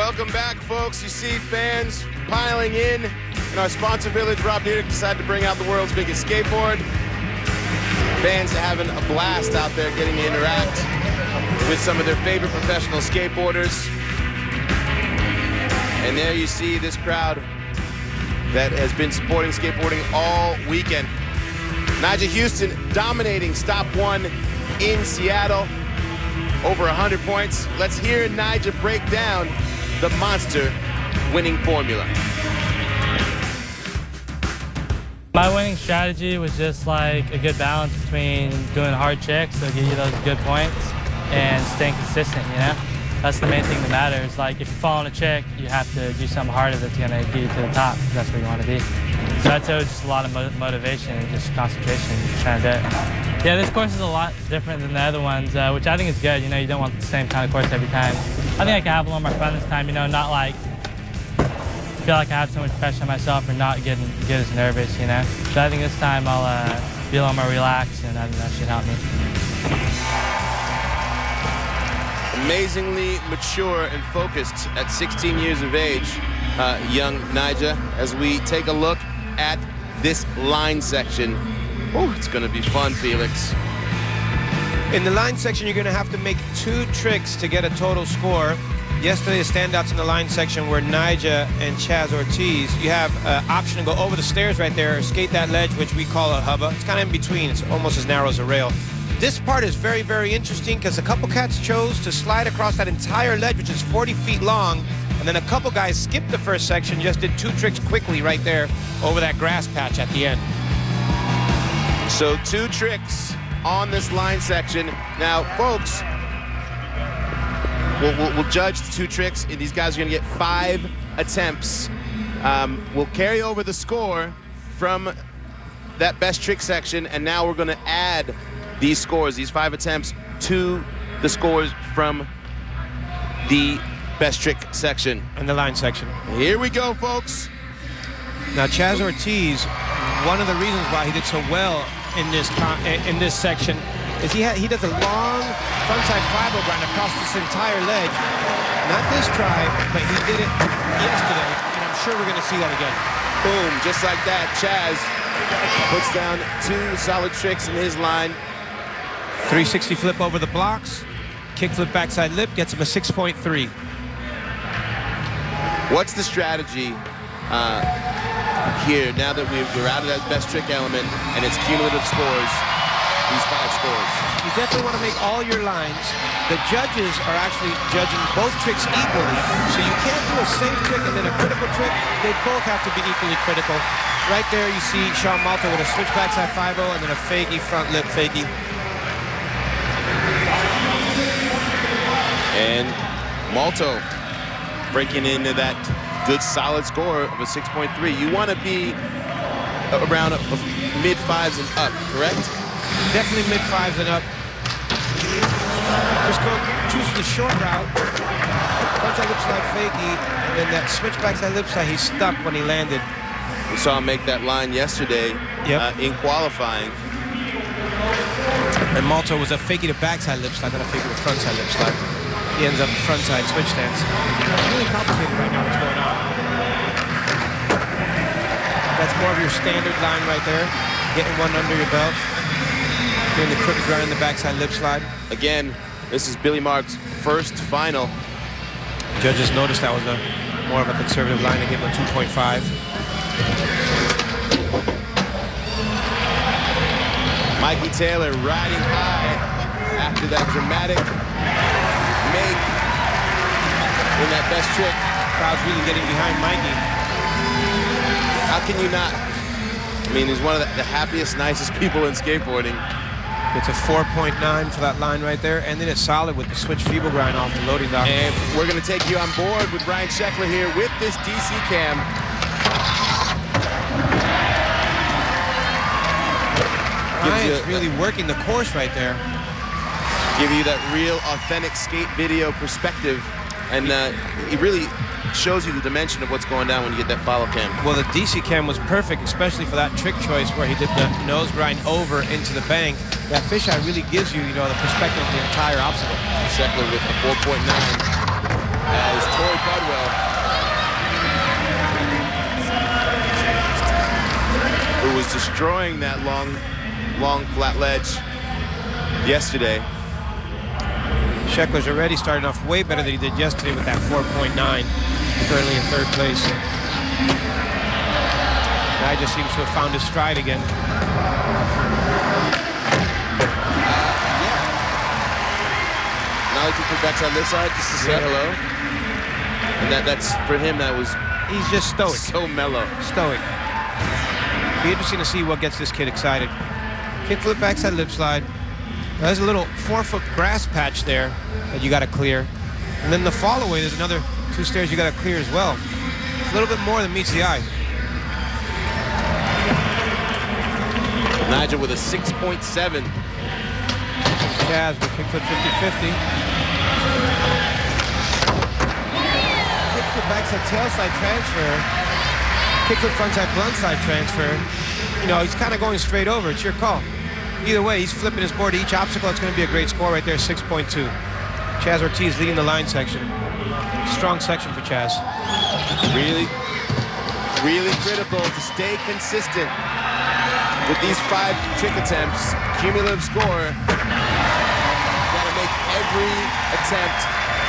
Welcome back, folks. You see fans piling in our sponsor village. Rob Dyrdek decided to bring out the world's biggest skateboard. Fans are having a blast out there getting to interact with some of their favorite professional skateboarders. And there you see this crowd that has been supporting skateboarding all weekend. Nyjah Huston dominating stop one in Seattle. Over 100 points. Let's hear Nyjah break down the monster winning formula. My winning strategy was just like a good balance between doing hard tricks to get you those good points and staying consistent, you know? That's the main thing that matters. Like, if you fall on a trick, you have to do something harder that's gonna get you to the top, because that's where you want to be. So that's just a lot of motivation and just concentration trying to do it. Yeah, this course is a lot different than the other ones, which I think is good. You know, you don't want the same kind of course every time. I think I can have a little more fun this time, you know, not like feel like I have so much pressure on myself or not get as nervous, you know. So I think this time I'll be a little more relaxed, and I think that should help me. Amazingly mature and focused at 16 years of age, young Nyjah, as we take a look at this line section. Oh, it's gonna be fun, Felix. In the line section, you're gonna have to make 2 tricks to get a total score. Yesterday, the standouts in the line section were Nyjah and Chaz Ortiz. You have an option to go over the stairs right there, or skate that ledge, which we call a hubba. It's kind of in between. It's almost as narrow as a rail. This part is very, very interesting because a couple cats chose to slide across that entire ledge, which is 40 feet long, and then a couple guys skipped the first section, just did 2 tricks quickly right there over that grass patch at the end. So 2 tricks on this line section. Now, folks, we'll judge the 2 tricks, and these guys are gonna get 5 attempts. We'll carry over the score from that best trick section, and now we're gonna add these scores, these 5 attempts, to the scores from the best trick section. And the line section. Here we go, folks. Now, Chaz Ortiz, one of the reasons why he did so well in this section is he does a long frontside 5-0 grind across this entire ledge. Not this try, but he did it yesterday, and I'm sure we're going to see that again. Boom, just like that, Chaz puts down 2 solid tricks in his line. 360 flip over the blocks, kickflip backside lip, gets him a 6.3. What's the strategy here now that we're out of that best trick element and it's cumulative scores, these 5 scores? You definitely want to make all your lines. The judges are actually judging both tricks equally, so you can't do a safe trick and then a critical trick. They both have to be equally critical. Right there you see Sean Malta with a switch backside 5-0 and then a fakie front lip fakie. And Malto breaking into that good solid score of a 6.3. You want to be around mid-5s and up, correct? Definitely mid-5s and up. Just choose the short route. Frontside lip slide fakie, and then that switch backside lip slide, he stuck when he landed. We saw him make that line yesterday in qualifying. And Malto was a fakie to backside lip slide, not a fakie to frontside lip slide. He ends up frontside switch stance. It's really complicated right now what's going on. That's more of your standard line right there. Getting one under your belt. Doing the crooked grind in the backside lip slide. Again, this is Billy Mark's first final. Judges noticed that was more of a conservative line and gave him a 2.5. Mikey Taylor riding high after that dramatic make in that best trick. Crowd's really getting behind Mikey. How can you not? I mean, he's one of the happiest, nicest people in skateboarding. It's a 4.9 for that line right there, and then it's solid with the switch feeble grind off the loading dock. And we're going to take you on board with Ryan Sheckler here with this DC cam. Ryan's really working the course right there. Give you that real, authentic skate video perspective, and it really shows you the dimension of what's going down when you get that follow cam. Well, the DC cam was perfect, especially for that trick choice where he did the nose grind over into the bank. That fisheye really gives you, the perspective of the entire obstacle. Sheckler with a 4.9. as Tori Budwell, who was destroying that long flat ledge yesterday. Sheckler's already starting off way better than he did yesterday with that 4.9. Currently in third place. Nyjah seems to have found his stride again. Now he can put backside this side just to say hello. And that's for him, he's just stoic. So mellow. Stoic. Be interesting to see what gets this kid excited. Kickflip backside lip slide. There's a little 4-foot grass patch there that you got to clear. And then the fall away, there's another 2 stairs you got to clear as well. It's a little bit more than meets the eye. Nyjah with a 6.7. Chaz with kickflip 50-50. Kickflip backside tailslide transfer. Kickflip frontside blindside transfer. You know, he's kind of going straight over. It's your call. Either way, he's flipping his board to each obstacle. It's going to be a great score right there, 6.2. Chaz Ortiz leading the line section. Strong section for Chaz. Really critical to stay consistent with these 5 trick attempts. Cumulative score. Got to make every attempt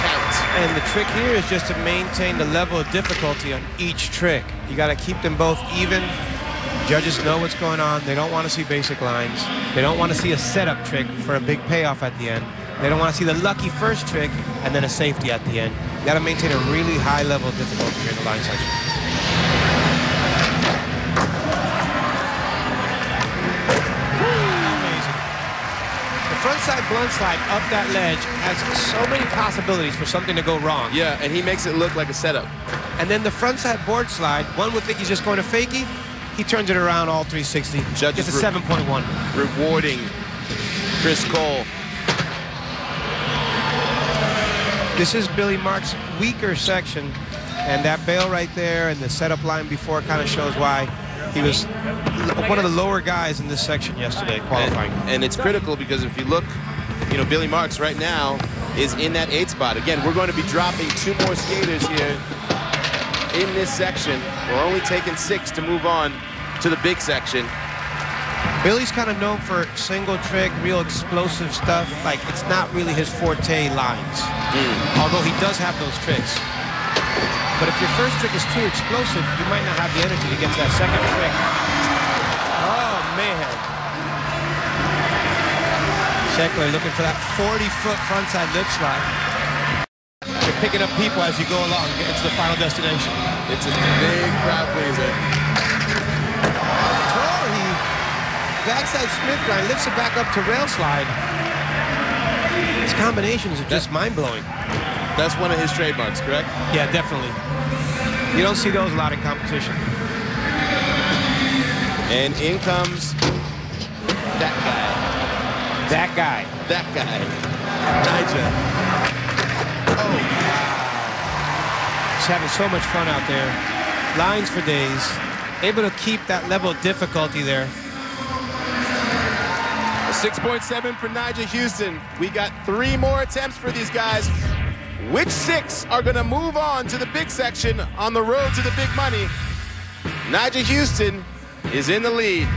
count. And the trick here is just to maintain the level of difficulty on each trick. You got to keep them both even. Judges know what's going on. They don't want to see basic lines. They don't want to see a setup trick for a big payoff at the end. They don't want to see the lucky first trick and then a safety at the end. You got to maintain a really high level of difficulty here in the line section. Amazing. The frontside blunt slide up that ledge has so many possibilities for something to go wrong. Yeah, and he makes it look like a setup. And then the frontside board slide, one would think he's just going to fakie. He turns it around all 360. Judges gets a 7.1. Rewarding Chris Cole. This is Billy Mark's weaker section, and that bail right there and the setup line before kind of shows why he was one of the lower guys in this section yesterday qualifying. And it's critical because if you look, you know, Billy Marks right now is in that 8 spot. Again, we're going to be dropping 2 more skaters here in this section. We're only taking 6 to move on to the big section. Billy's kind of known for single trick, real explosive stuff. Like, it's not really his forte lines, although he does have those tricks. But if your first trick is too explosive, you might not have the energy to get to that second trick. Oh, man. Sheckler looking for that 40-foot frontside lip slide. You're picking up people as you go along, getting to the final destination. It's a big crowd pleaser. Backside Smith grind, lifts it back up to rail slide. His combinations are just mind-blowing. That's one of his trademarks, correct? Yeah, definitely. You don't see those a lot in competition. And in comes that guy. That guy. That guy. Nyjah. Oh, He's having so much fun out there. Lines for days. Able to keep that level of difficulty there. 6.7 for Nyjah Huston. We got 3 more attempts for these guys. Which 6 are going to move on to the big section on the road to the big money? Nyjah Huston is in the lead.